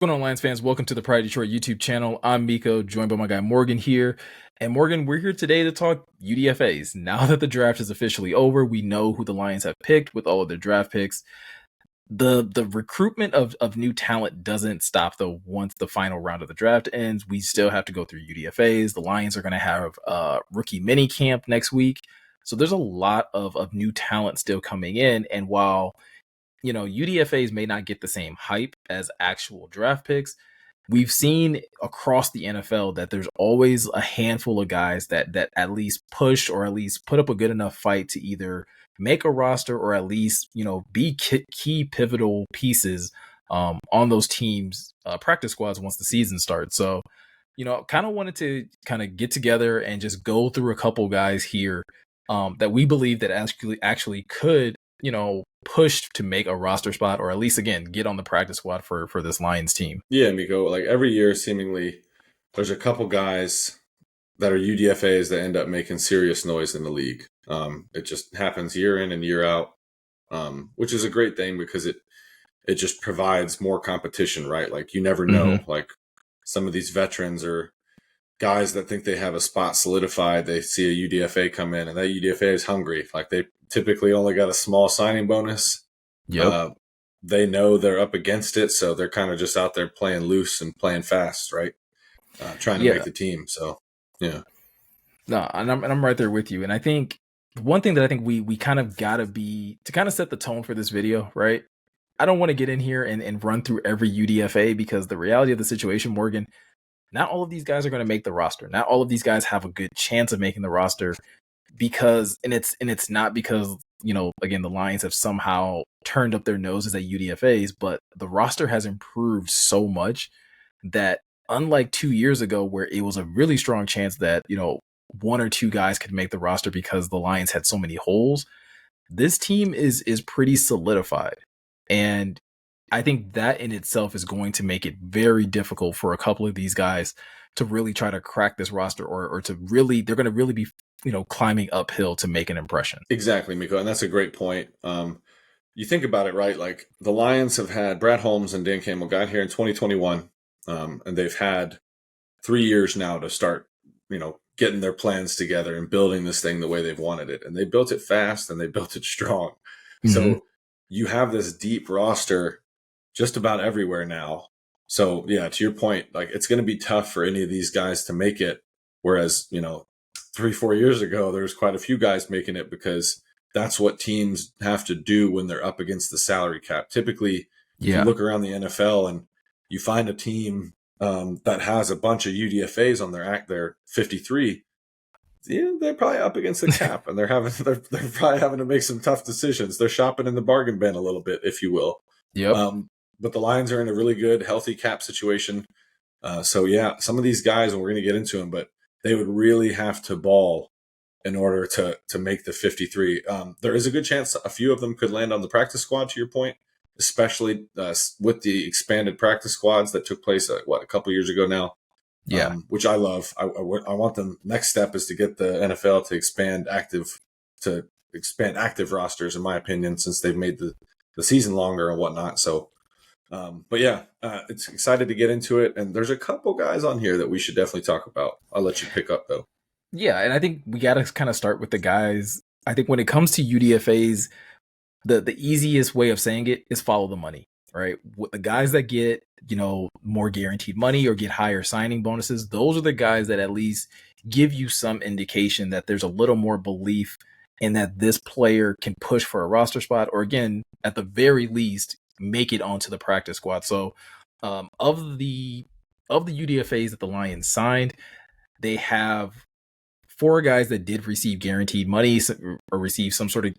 What's going on, Lions fans? Welcome to the Pride Detroit YouTube channel. I'm Meko, joined by my guy Morgan here. And Morgan, we're here today to talk UDFAs. Now that the draft is officially over, we know who the Lions have picked with all of their draft picks. The recruitment of new talent doesn't stop though. Once the final round of the draft ends, we still have to go through UDFAs. The Lions are going to have a rookie mini camp next week. So there's a lot of new talent still coming in. And while UDFAs may not get the same hype as actual draft picks, we've seen across the NFL that there's always a handful of guys that at least push or at least put up a good enough fight to either make a roster or at least, be key pivotal pieces on those teams' practice squads once the season starts. So, kind of wanted to kind of get together and just go through a couple guys here that we believe that actually could, push to make a roster spot or at least again get on the practice squad for this Lions team. Yeah, Miko, like every year seemingly there's a couple guys that are UDFAs that end up making serious noise in the league. It just happens year in and year out, which is a great thing because it just provides more competition, right? Like you never know, like some of these veterans are guys that think they have a spot solidified. They see a UDFA come in and that UDFA is hungry. Like they typically only got a small signing bonus. Yep. They know they're up against it, so they're kind of just out there playing loose and playing fast, right? Trying to make the team. So, yeah. No, and I'm right there with you. And I think one thing that I think we kind of gotta be to kind of set the tone for this video, right? I don't want to get in here and run through every UDFA because the reality of the situation, Morgan, not all of these guys are going to make the roster. Not all of these guys have a good chance of making the roster because it's not because, again, the Lions have somehow turned up their noses at UDFAs, but the roster has improved so much that unlike 2 years ago where it was a really strong chance that, one or two guys could make the roster because the Lions had so many holes, this team is pretty solidified. And I think that in itself is going to make it very difficult for a couple of these guys to really try to crack this roster or to really, they're going to really be, climbing uphill to make an impression. Exactly, Miko. And that's a great point. You think about it, right? Like the Lions have had Brad Holmes and Dan Campbell got here in 2021, and they've had 3 years now to start, getting their plans together and building this thing the way they've wanted it. And they built it fast and they built it strong. So you have this deep roster just about everywhere now. So yeah, to your point, like it's going to be tough for any of these guys to make it. Whereas, 3-4 years ago, there was quite a few guys making it because that's what teams have to do when they're up against the salary cap. Typically, if you look around the NFL and you find a team that has a bunch of UDFAs on their 53, yeah, they're probably up against the cap and they're probably having to make some tough decisions. They're shopping in the bargain bin a little bit, if you will. Yep. But the Lions are in a really good, healthy cap situation. So yeah, some of these guys, and we're going to get into them, but they would really have to ball in order to make the 53. There is a good chance a few of them could land on the practice squad, to your point, especially with the expanded practice squads that took place, a couple years ago now. Yeah. Which I love. I want the next step is to get the NFL to expand active rosters, in my opinion, since they've made the season longer and whatnot. So, but yeah, it's excited to get into it. And there's a couple guys on here that we should definitely talk about. I'll let you pick up though. Yeah. And I think we got to kind of start with the guys. I think when it comes to UDFAs, the easiest way of saying it is follow the money, right? With the guys that get, more guaranteed money or get higher signing bonuses, those are the guys that at least give you some indication that there's a little more belief in that this player can push for a roster spot or, again, at the very least, make it onto the practice squad. So of the UDFAs that the Lions signed, they have 4 guys that did receive guaranteed money or receive some sort of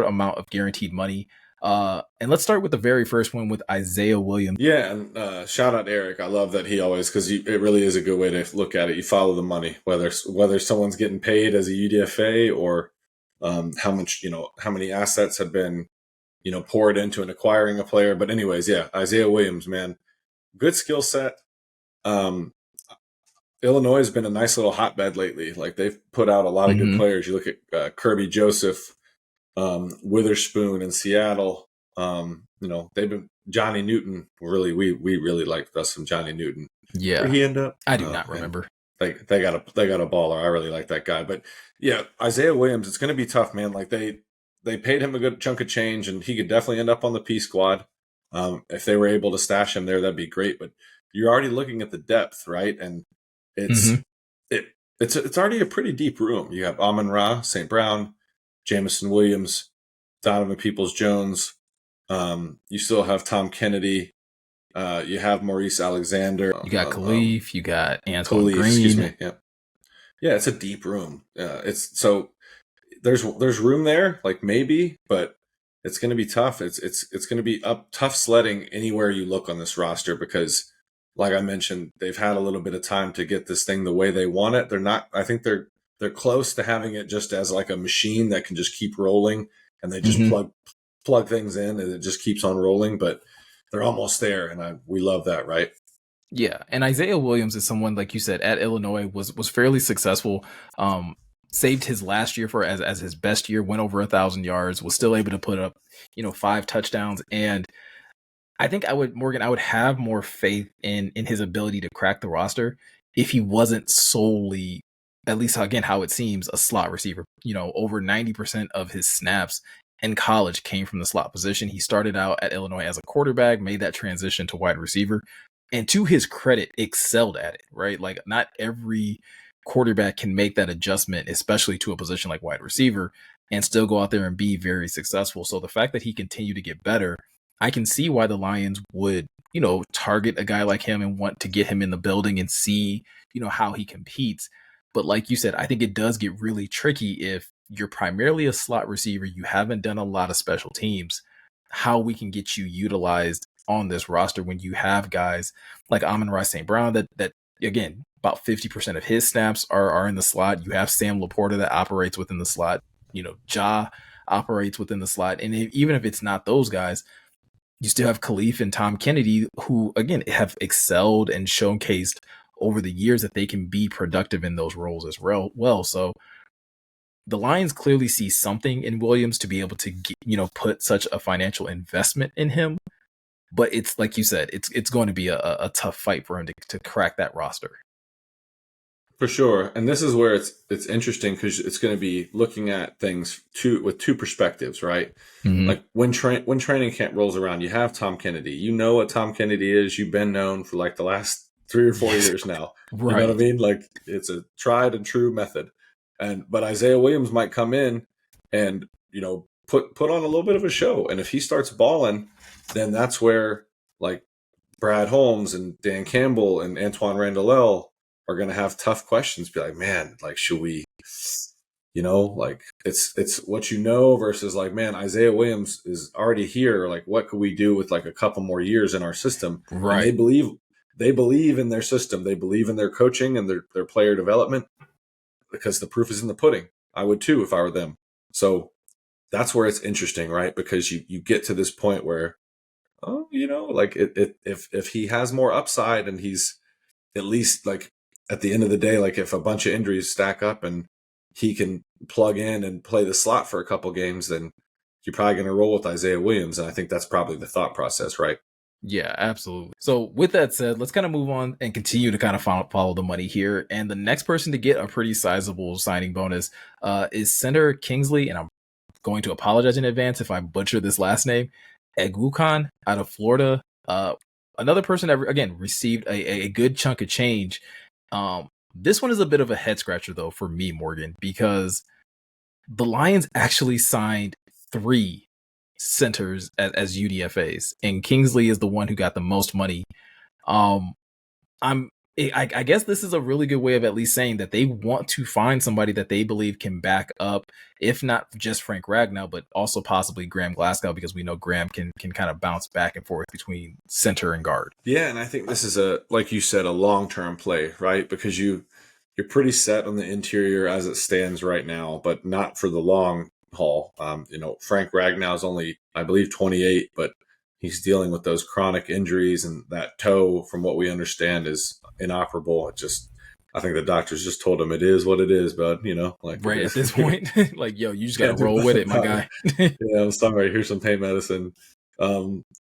amount of guaranteed money. And let's start with the very first one with Isaiah Williams. Yeah, and shout out Eric. I love that he always, because it really is a good way to look at it. You follow the money, whether someone's getting paid as a UDFA or how many assets have been, poured into and acquiring a player. But anyways, yeah, Isaiah Williams, man, good skill set. Illinois has been a nice little hotbed lately. Like they've put out a lot of good players. You look at Kirby Joseph, Witherspoon in Seattle. they've been Johnny Newton. Really, we really liked us some Johnny Newton. Where Yeah, he end up? I do not Man, remember. they got a baller. I really like that guy. But yeah, Isaiah Williams, it's going to be tough, man. Like they paid him a good chunk of change, and he could definitely end up on the P squad. If they were able to stash him there, that'd be great. But you're already looking at the depth, right? And it's Mm-hmm. it's already a pretty deep room. You have Amon-Ra, St. Brown, Jamison Williams, Donovan Peoples-Jones. You still have Tom Kennedy. You have Maurice Alexander. You got Khalif, you got Antoine Khalif, Green. excuse me. Yeah, it's a deep room. It's so there's room there, like maybe, but it's going to be tough. It's going to be tough sledding anywhere you look on this roster because, like I mentioned, they've had a little bit of time to get this thing the way they want it. They're not. I think they're close to having it just as like a machine that can just keep rolling, and they just plug things in, and it just keeps on rolling. But they're almost there, and we love that, right? Yeah, and Isaiah Williams is someone, like you said, at Illinois was fairly successful. Saved his last year for as his best year, went over 1,000 yards, was still able to put up 5 touchdowns, and I think I would have more faith in his ability to crack the roster if he wasn't solely, at least again how it seems, a slot receiver. Over 90% of his snaps in college came from the slot position. He started out at Illinois as a quarterback, made that transition to wide receiver, and to his credit, excelled at it, right? Like not every quarterback can make that adjustment, especially to a position like wide receiver, and still go out there and be very successful. So the fact that he continued to get better, I can see why the Lions would, target a guy like him and want to get him in the building and see, how he competes. But like you said, I think it does get really tricky if you're primarily a slot receiver, you haven't done a lot of special teams, how we can get you utilized on this roster when you have guys like Amon-Ra St. Brown that again, about 50% of his snaps are in the slot. You have Sam Laporta that operates within the slot. Ja operates within the slot. And even if it's not those guys, you still have Khalif and Tom Kennedy, who, again, have excelled and showcased over the years that they can be productive in those roles as well. So the Lions clearly see something in Williams to be able to, put such a financial investment in him. But it's like you said, it's going to be a tough fight for him to crack that roster. For sure. And this is where it's interesting because it's going to be looking at things with two perspectives, right? Mm-hmm. Like when training camp rolls around, you have Tom Kennedy. You know what Tom Kennedy is. You've been known for like the last 3 or 4 years now. Right. You know what I mean? Like it's a tried and true method. But Isaiah Williams might come in and, put on a little bit of a show. And if he starts balling, then that's where like Brad Holmes and Dan Campbell and Antoine Randall are going to have tough questions. Be like, man, like, should we, like it's what versus like, man, Isaiah Williams is already here. Like, what could we do with like a couple more years in our system? Right. And they believe in their system. They believe in their coaching and their player development because the proof is in the pudding. I would too, if I were them. So that's where it's interesting, right? Because you get to this point where, like if he has more upside and he's at least like at the end of the day, like if a bunch of injuries stack up and he can plug in and play the slot for a couple games, then you're probably going to roll with Isaiah Williams. And I think that's probably the thought process, right? Yeah, absolutely. So with that said, let's kind of move on and continue to kind of follow the money here. And the next person to get a pretty sizable signing bonus is center Kingsley, and I'm going to apologize in advance if I butcher this last name, Egwukan out of Florida. Another person that, again, received a good chunk of change. This one is a bit of a head scratcher, though, for me, Morgan, because the Lions actually signed 3 centers as UDFAs, and Kingsley is the one who got the most money. I guess this is a really good way of at least saying that they want to find somebody that they believe can back up, if not just Frank Ragnow, but also possibly Graham Glasgow, because we know Graham can kind of bounce back and forth between center and guard. Yeah, and I think this is like you said, a long-term play, right? Because you're pretty set on the interior as it stands right now, but not for the long haul. Frank Ragnow is only, I believe, 28, but he's dealing with those chronic injuries, and that toe, from what we understand, is inoperable. I think the doctors just told him it is what it is, bud. Like right at this point, like, yo, you just gotta roll with it, my guy. I'm sorry. Here's some pain medicine.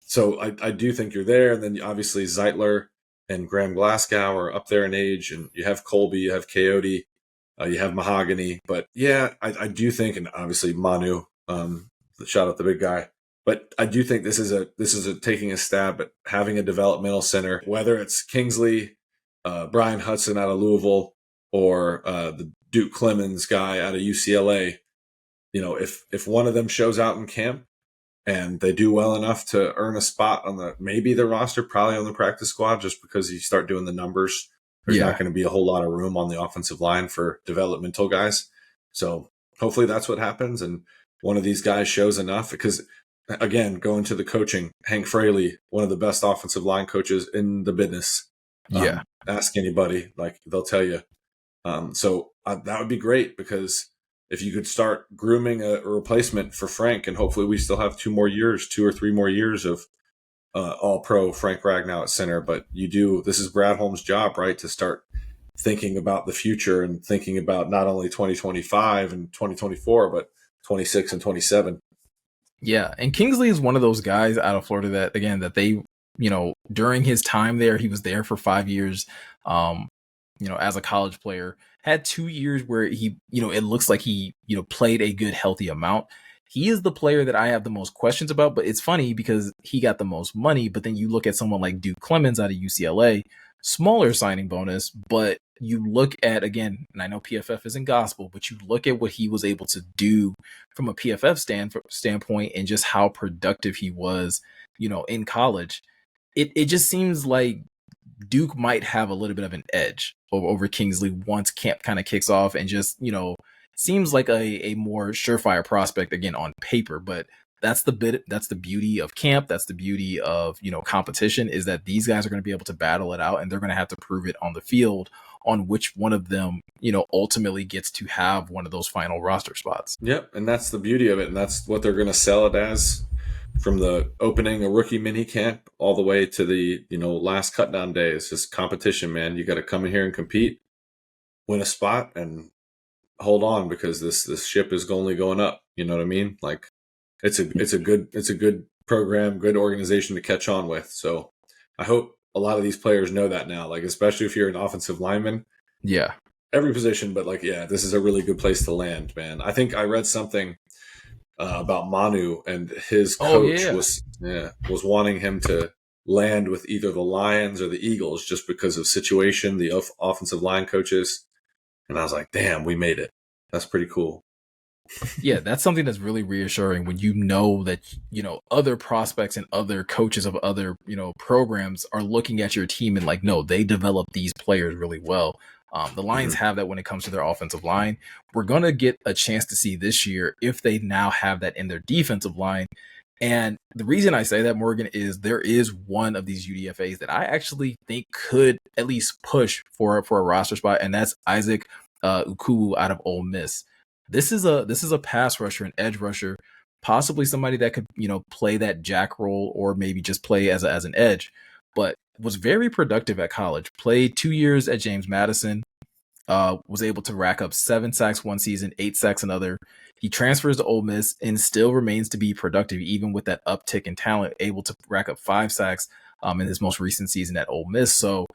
So I do think you're there. And then obviously Zeitler and Graham Glasgow are up there in age, and you have Colby, you have Coyote, you have Mahogany. But yeah, I do think, and obviously Manu, shout out the big guy. But I do think this is a taking a stab at having a developmental center, whether it's Kingsley, Brian Hudson out of Louisville, or the Duke Clemens guy out of UCLA. If one of them shows out in camp and they do well enough to earn a spot on the roster, probably on the practice squad, just because you start doing the numbers, there's not going to be a whole lot of room on the offensive line for developmental guys. So hopefully that's what happens. And one of these guys shows enough, because again, going to the coaching, Hank Fraley, one of the best offensive line coaches in the business. Ask anybody, like they'll tell you. So that would be great, because if you could start grooming a replacement for Frank, and hopefully we still have 2 or 3 more years of all-pro Frank Ragnow at center. But this is Brad Holmes' job, right, to start thinking about the future and thinking about not only 2025 and 2024, but 26 and 27. Yeah, and Kingsley is one of those guys out of Florida that they, during his time there, he was there for 5 years, as a college player, had 2 years where he, it looks like he, played a good, healthy amount. He is the player that I have the most questions about, but it's funny because he got the most money. But then you look at someone like Duke Clemens out of UCLA, smaller signing bonus, but you look at, again, and I know PFF isn't gospel, but you look at what he was able to do from a PFF standpoint and just how productive he was, in college. It just seems like Duke might have a little bit of an edge over Kingsley once camp kind of kicks off, and just, seems like a more surefire prospect again on paper. But that's the beauty of camp. That's the beauty of, competition, is that these guys are going to be able to battle it out, and they're going to have to prove it on the field on which one of them, ultimately gets to have one of those final roster spots. Yep. And that's the beauty of it. And that's what they're going to sell it as, from the opening a rookie mini camp all the way to the, last cut down day. It's just competition, man. You got to come in here and compete, win a spot, and hold on, because this ship is only going up. You know what I mean? Like it's a good program, good organization to catch on with. So I hope a lot of these players know that now, like, especially if you're an offensive lineman. Yeah. Every position, but this is a really good place to land, man. I think I read something about Manu, and his coach was wanting him to land with either the Lions or the Eagles, just because of situation, the offensive line coaches. And I was like, damn, we made it. That's pretty cool. Yeah, that's something that's really reassuring when you know that, other prospects and other coaches of other, programs are looking at your team and like, no, they develop these players really well. The Lions have that when it comes to their offensive line. We're going to get a chance to see this year if they now have that in their defensive line. And the reason I say that, Morgan, is there is one of these UDFAs that I actually think could at least push for a roster spot, and that's Isaac Ukwu out of Ole Miss. This is a pass rusher, an edge rusher, possibly somebody that could, play that jack role or maybe just play as an edge, but was very productive at college. Played 2 years at James Madison, was able to rack up 7 sacks one season, 8 sacks another. He transfers to Ole Miss and still remains to be productive, even with that uptick in talent, able to rack up 5 sacks in his most recent season at Ole Miss. So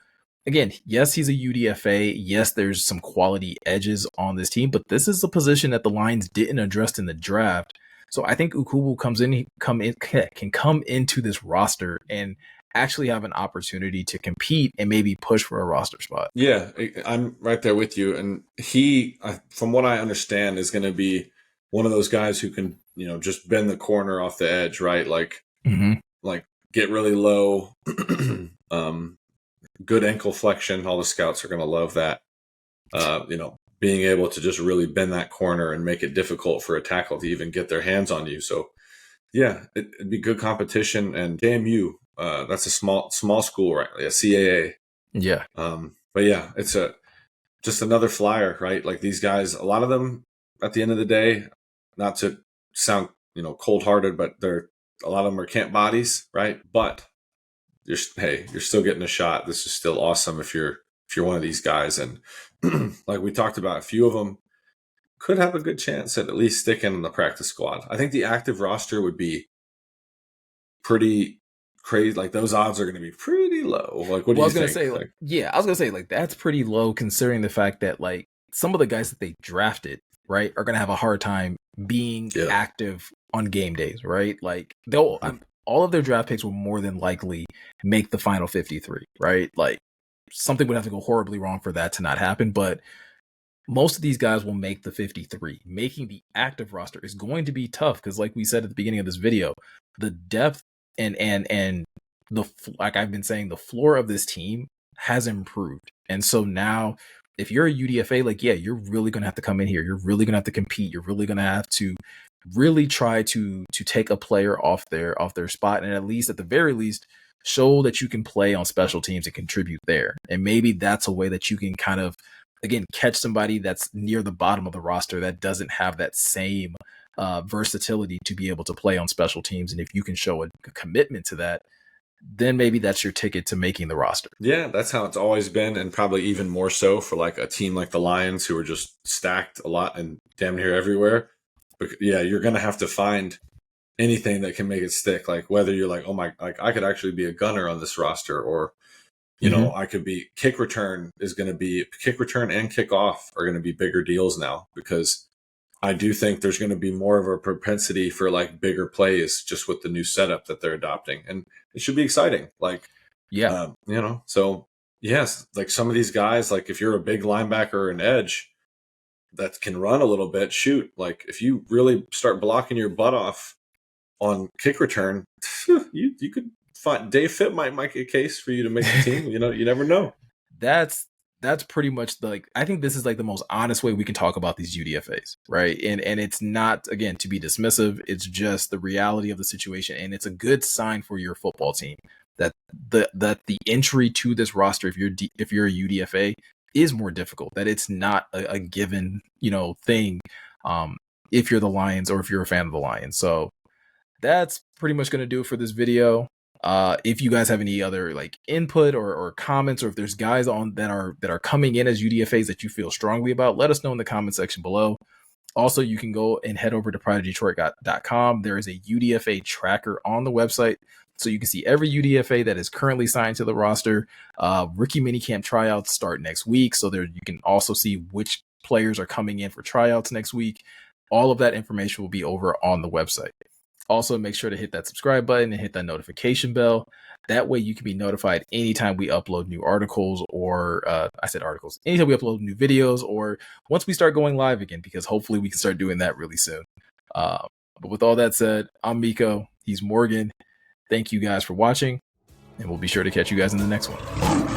again, yes, he's a UDFA. Yes, there's some quality edges on this team, but this is a position that the Lions didn't address in the draft. So I think Ukwu can come into this roster and actually have an opportunity to compete and maybe push for a roster spot. Yeah, I'm right there with you. And he, from what I understand, is going to be one of those guys who can, just bend the corner off the edge, right? Like, like get really low, good ankle flexion. All the scouts are going to love that. Being able to just really bend that corner and make it difficult for a tackle to even get their hands on you. So yeah, it'd be good competition. And JMU, that's a small school, right? A CAA. Yeah. But yeah, it's just another flyer, right? Like these guys, a lot of them at the end of the day, not to sound, cold hearted, but a lot of them are camp bodies, right? But you're still getting a shot. This is still awesome if you're one of these guys. And like we talked about, a few of them could have a good chance at least sticking in the practice squad. I think the active roster would be pretty crazy. Like those odds are going to be pretty low. Like, what do I you was gonna think? say, like, yeah, I was gonna say, like, that's pretty low considering the fact that, like, some of the guys that they drafted, right, are gonna have a hard time being Yeah. active on game days, right? Like, they'll all of their draft picks will more than likely make the final 53, right? Like, something would have to go horribly wrong for that to not happen, but most of these guys will make the 53. Making the active roster is going to be tough because, like we said at the beginning of this video, the depth and the, like I've been saying, the floor of this team has improved. And so now, if you're a UDFA, like, yeah, you're really gonna have to come in here. You're really gonna have to compete. You're really gonna have to really try to take a player off their spot, and at the very least, show that you can play on special teams and contribute there. And maybe that's a way that you can kind of, again, catch somebody that's near the bottom of the roster that doesn't have that same versatility to be able to play on special teams. And if you can show a commitment to that, then maybe that's your ticket to making the roster. Yeah, that's how it's always been, and probably even more so for like a team like the Lions, who are just stacked a lot and damn near everywhere. But yeah, you're gonna have to find anything that can make it stick. Like whether you're like, oh my, like I could actually be a gunner on this roster, or you know, I could be kick return and kick off are going to be bigger deals now, because I do think there's going to be more of a propensity for like bigger plays just with the new setup that they're adopting, and it should be exciting. Like, Yeah. you know, so yes, like some of these guys, like if you're a big linebacker or an edge that can run a little bit, shoot, like if you really start blocking your butt off on kick return, you could find Dave Fitt might make a case for you to make the team. You know, you never know. That's pretty much like, I think this is like the most honest way we can talk about these UDFAs, right? And it's not, again, to be dismissive. It's just the reality of the situation, and it's a good sign for your football team that the entry to this roster, if you're a UDFA, is more difficult. That it's not a given, you know, thing. If you're the Lions or if you're a fan of the Lions, so that's pretty much going to do it for this video. If you guys have any other like input or comments, or if there's guys on that are coming in as UDFAs that you feel strongly about, let us know in the comment section below. Also, you can go and head over to pridedetroit.com. There is a UDFA tracker on the website, so you can see every UDFA that is currently signed to the roster. Rookie minicamp tryouts start next week, so there you can also see which players are coming in for tryouts next week. All of that information will be over on the website. Also, make sure to hit that subscribe button and hit that notification bell. That way you can be notified anytime we upload new articles, or anytime we upload new videos, or once we start going live again, because hopefully we can start doing that really soon. But with all that said, I'm Meko. He's Morgan. Thank you guys for watching, and we'll be sure to catch you guys in the next one.